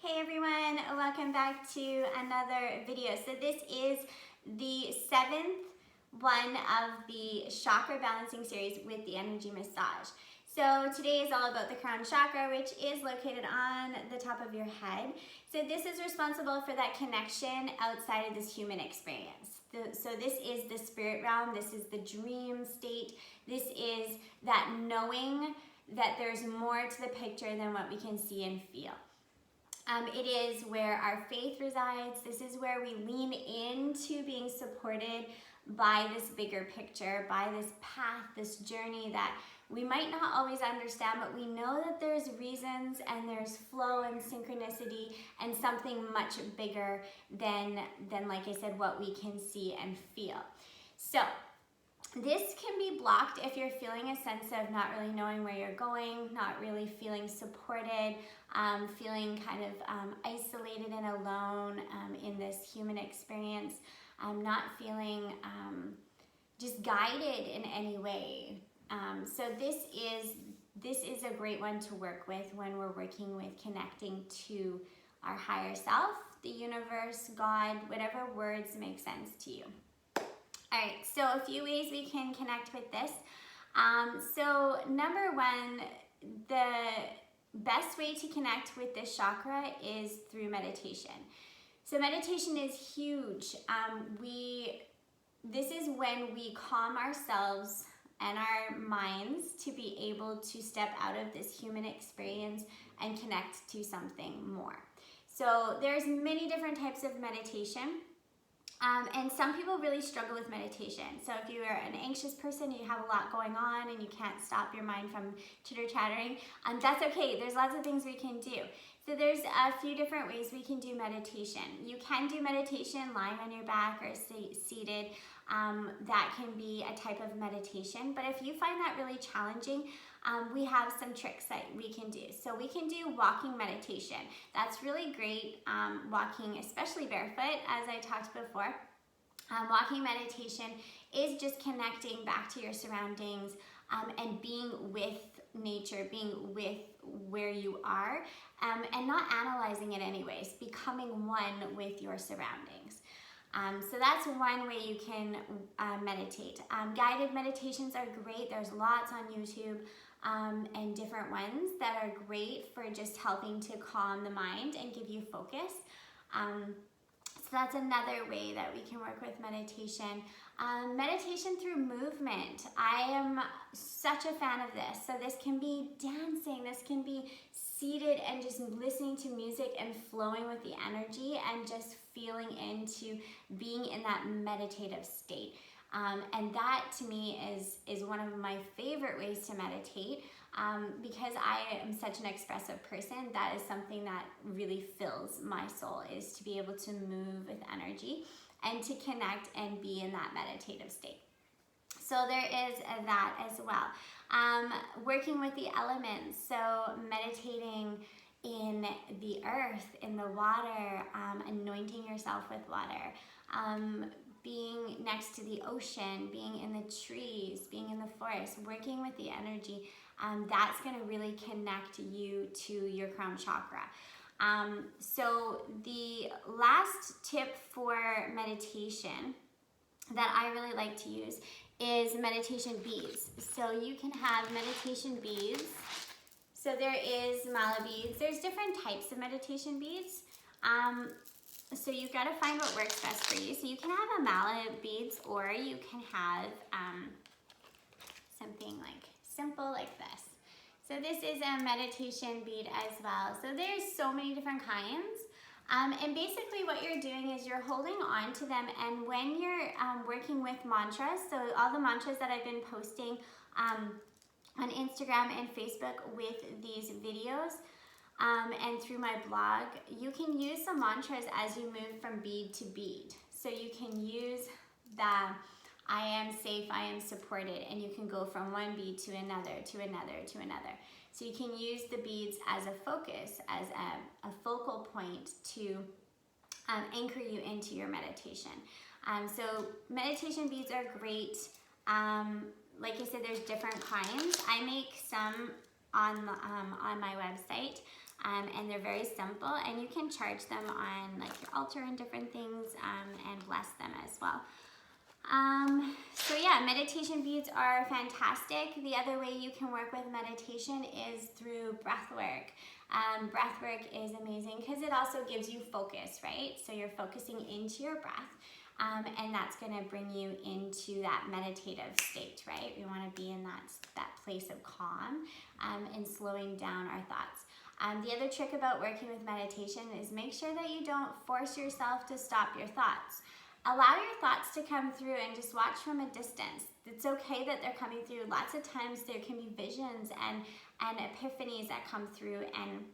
Hey everyone, welcome back to another video. So this is the 7th one of the chakra balancing series with the energy massage. So today is all about the crown chakra, which is located on the top of your head. So this is responsible for that connection outside of this human experience. So this is the spirit realm, this is the dream state, this is that knowing that there's more to the picture than what we can see and feel. It is where our faith resides. This is where we lean into being supported by this bigger picture, by this path, this journey that we might not always understand, but we know that there's reasons and there's flow and synchronicity and something much bigger than like I said, what we can see and feel. So this can be blocked if you're feeling a sense of not really knowing where you're going, not really feeling supported, feeling kind of isolated and alone in this human experience, not feeling just guided in any way. So this is a great one to work with when we're working with connecting to our higher self, the universe, God, whatever words make sense to you. All right, so a few ways we can connect with this. So number one, the best way to connect with this chakra is through meditation. So meditation is huge. This is when we calm ourselves and our minds to be able to step out of this human experience and connect to something more. So there's many different types of meditation. And some people really struggle with meditation. So if you are an anxious person, you have a lot going on and you can't stop your mind from chitter-chattering, that's okay. There's lots of things we can do. So there's a few different ways we can do meditation. You can do meditation lying on your back or seated. That can be a type of meditation. But if you find that really challenging, we have some tricks that we can do. So we can do walking meditation. That's really great, walking, especially barefoot, as I talked before. Walking meditation is just connecting back to your surroundings and being with nature, being with where you are, and not analyzing it anyways, becoming one with your surroundings. So that's one way you can meditate. Guided meditations are great. There's lots on YouTube and different ones that are great for just helping to calm the mind and give you focus. So that's another way that we can work with meditation. Meditation through movement. I am such a fan of this. So this can be dancing, this can be seated and just listening to music and flowing with the energy and just feeling into being in that meditative state. And that to me is one of my favorite ways to meditate because I am such an expressive person. That is something that really fills my soul, is to be able to move with energy and to connect and be in that meditative state. So there is that as well. Working with the elements, so meditating in the earth, in the water, anointing yourself with water, being next to the ocean, being in the trees, being in the forest, working with the energy, that's going to really connect you to your crown chakra. So the last tip for meditation that I really like to use is meditation beads. So you can have meditation beads. So there is mala beads. There's different types of meditation beads. So you've got to find what works best for you. So you can have a mala beads, or you can have something like simple like this. So this is a meditation bead as well. So there's so many different kinds. And basically what you're doing is you're holding on to them, and when you're working with mantras, so all the mantras that I've been posting on Instagram and Facebook with these videos, and through my blog, you can use the mantras as you move from bead to bead. So you can use the I am safe, I am supported, and you can go from one bead to another, to another, to another. So you can use the beads as a focus, as a focal point to anchor you into your meditation. So meditation beads are great. Like I said, there's different kinds. I make some on my website. and they're very simple, and you can charge them on like your altar and different things, and bless them as well. So yeah, meditation beads are fantastic. The other way you can work with meditation is through breathwork. Breathwork is amazing because it also gives you focus, right? So you're focusing into your breath, and that's going to bring you into that meditative state, right? We want to be in that place of calm, and slowing down our thoughts. The other trick about working with meditation is make sure that you don't force yourself to stop your thoughts. Allow your thoughts to come through and just watch from a distance. It's okay that they're coming through. Lots of times there can be visions and epiphanies that come through, and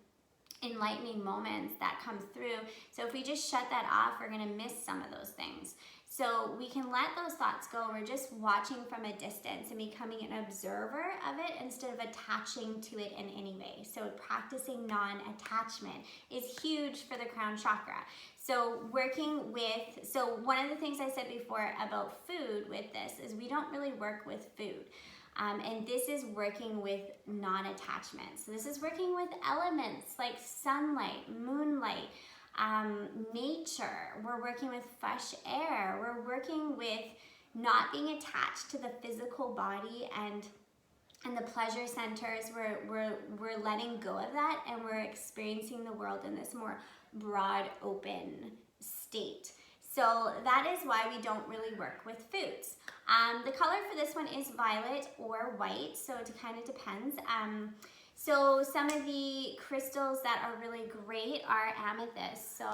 enlightening moments that come through. So if we just shut that off, we're going to miss some of those things. So we can let those thoughts go. We're just watching from a distance and becoming an observer of it instead of attaching to it in any way. So practicing non-attachment is huge for the crown chakra. So one of the things I said before about food with this is we don't really work with food. And this is working with non-attachment. So this is working with elements like sunlight, moonlight, nature. We're working with fresh air. We're working with not being attached to the physical body and the pleasure centers. We're letting go of that, and we're experiencing the world in this more broad, open state. So that is why we don't really work with foods. The color for this one is violet or white, so it kind of depends. So some of the crystals that are really great are amethyst. So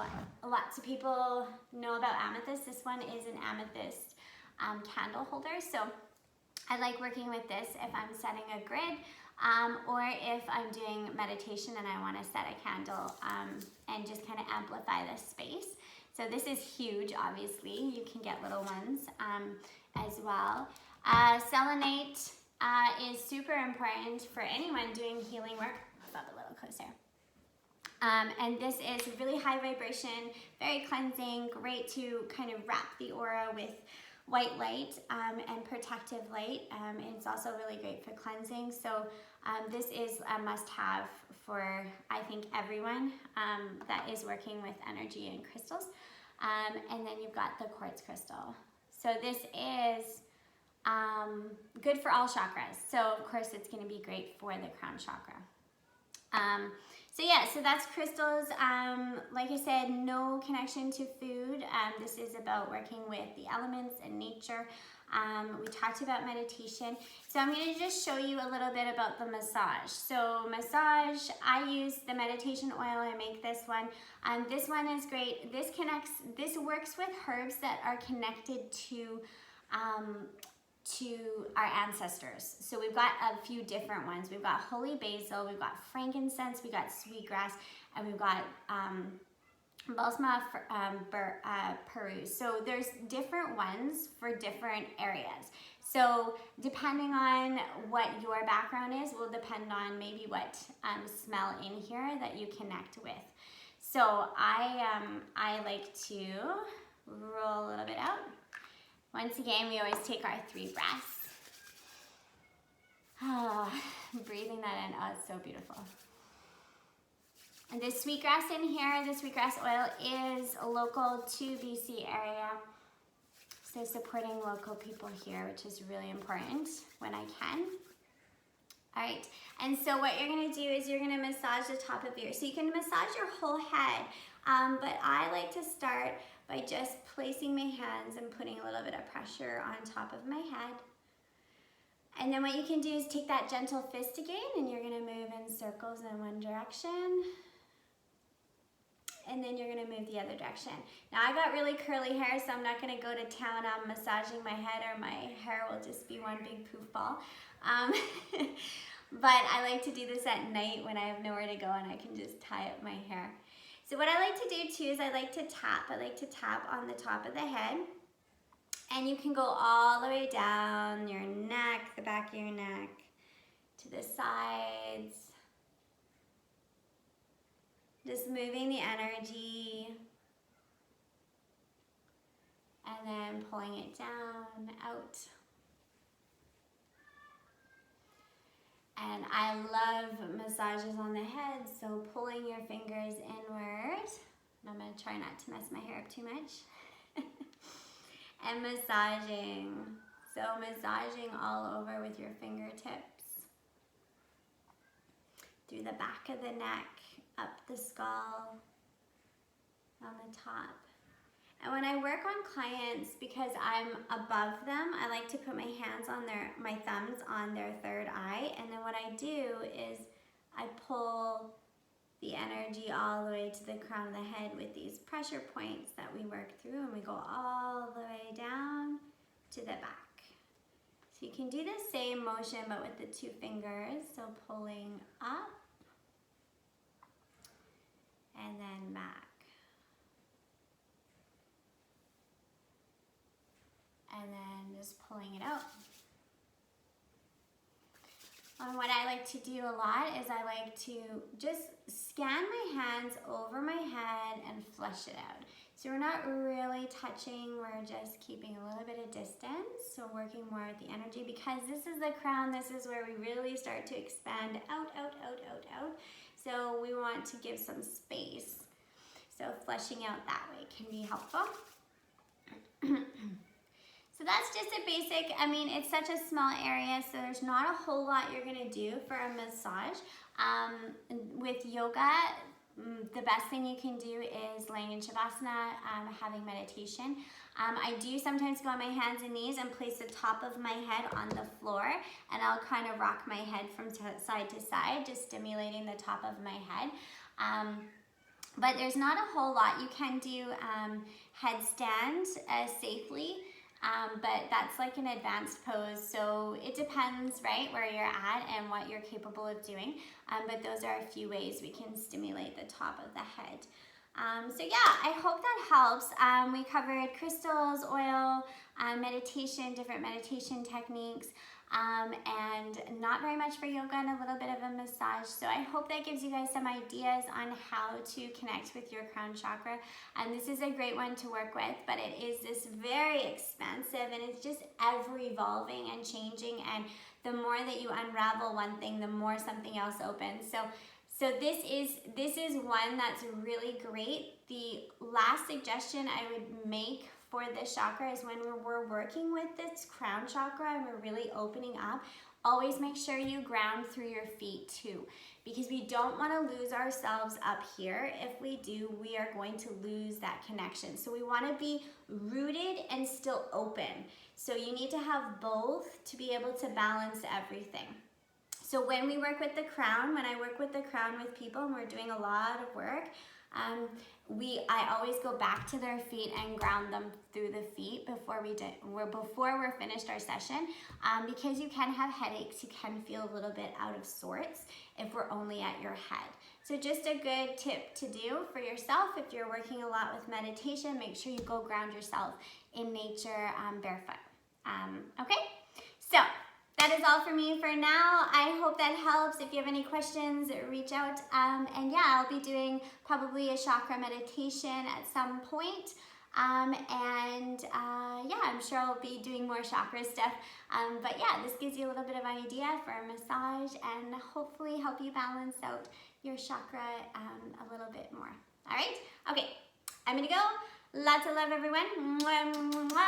lots of people know about amethyst. This one is an amethyst candle holder. So I like working with this if I'm setting a grid, or if I'm doing meditation and I want to set a candle and just kind of amplify the space. So this is huge, obviously. You can get little ones as well. Selenite is super important for anyone doing healing work. Move up a little closer. And this is really high vibration, very cleansing, great to kind of wrap the aura with white light and protective light. It's also really great for cleansing. So this is a must-have for, I think, everyone that is working with energy and crystals. And then you've got the quartz crystal. So this is good for all chakras. So of course it's going to be great for the crown chakra. So yeah, so that's crystals. Like I said, no connection to food. This is about working with the elements and nature. We talked about meditation. So I'm going to just show you a little bit about the massage. So massage, I use the meditation oil. I make this one. This one is great. This works with herbs that are connected to our ancestors. So we've got a few different ones. We've got holy basil, we've got frankincense, we've got sweetgrass, and we've got balsam Peru. So there's different ones for different areas. So depending on what your background is will depend on maybe what smell in here that you connect with. So I like to roll a little bit out. Once again, we always take our 3 breaths. Breathing that in, oh, it's so beautiful. And the sweetgrass in here, the sweetgrass oil is local to BC area. So supporting local people here, which is really important when I can. All right, and so what you're gonna do is you're gonna massage the top of so you can massage your whole head, but I like to start by just placing my hands and putting a little bit of pressure on top of my head. And then what you can do is take that gentle fist again, and you're gonna move in circles in one direction. And then you're gonna move the other direction. Now I got really curly hair, so I'm not gonna go to town on massaging my head, or my hair will just be one big poof ball. But I like to do this at night when I have nowhere to go and I can just tie up my hair. So what I like to do too is I like to tap on the top of the head. And you can go all the way down your neck, the back of your neck, to the sides. Just moving the energy. And then pulling it down, out. And I love massages on the head, so pulling your fingers inward. I'm gonna try not to mess my hair up too much. And massaging. So massaging all over with your fingertips. Through the back of the neck, up the skull, on the top. And when I work on clients, because I'm above them, I like to put my hands on my thumbs on their third eye. And then what I do is I pull the energy all the way to the crown of the head with these pressure points that we work through, and we go all the way down to the back. So you can do the same motion but with the two fingers. So pulling up and then back. And then just pulling it out. And what I like to do a lot is I like to just scan my hands over my head and flush it out. So we're not really touching, we're just keeping a little bit of distance. So working more with the energy, because this is the crown, this is where we really start to expand out, out, out, out, out. So we want to give some space. So flushing out that way can be helpful. So that's just a basic, I mean, it's such a small area, so there's not a whole lot you're gonna do for a massage. With yoga, the best thing you can do is laying in Shavasana, having meditation. I do sometimes go on my hands and knees and place the top of my head on the floor, and I'll kind of rock my head from side to side, just stimulating the top of my head. But there's not a whole lot. You can do headstand safely. But that's like an advanced pose, so it depends, right, where you're at and what you're capable of doing. But those are a few ways we can stimulate the top of the head. So yeah, I hope that helps. We covered crystals, oil, meditation, different meditation techniques, and not very much for yoga and a little bit of a massage. So I hope that gives you guys some ideas on how to connect with your crown chakra. And this is a great one to work with, but it is this very expensive, and it's just ever evolving and changing. And the more that you unravel one thing, the more something else opens. So this is one that's really great. The last suggestion I would make for this chakra is when we're working with this crown chakra and we're really opening up, always make sure you ground through your feet too, because we don't want to lose ourselves up here. If we do, we are going to lose that connection. So we want to be rooted and still open. So you need to have both to be able to balance everything. So when we work with the crown, when I work with the crown with people and we're doing a lot of work, I always go back to their feet and ground them through the feet before we're finished our session, because you can have headaches, you can feel a little bit out of sorts if we're only at your head. So just a good tip to do for yourself if you're working a lot with meditation, make sure you go ground yourself in nature barefoot. Okay, so that is all for me for now. I hope that helps. If you have any questions, reach out. And yeah, I'll be doing probably a chakra meditation at some point. Yeah, I'm sure I'll be doing more chakra stuff. But yeah, this gives you a little bit of idea for a massage and hopefully help you balance out your chakra a little bit more. All right? Okay, I'm gonna go. Lots of love, everyone. Mwah, mwah, mwah.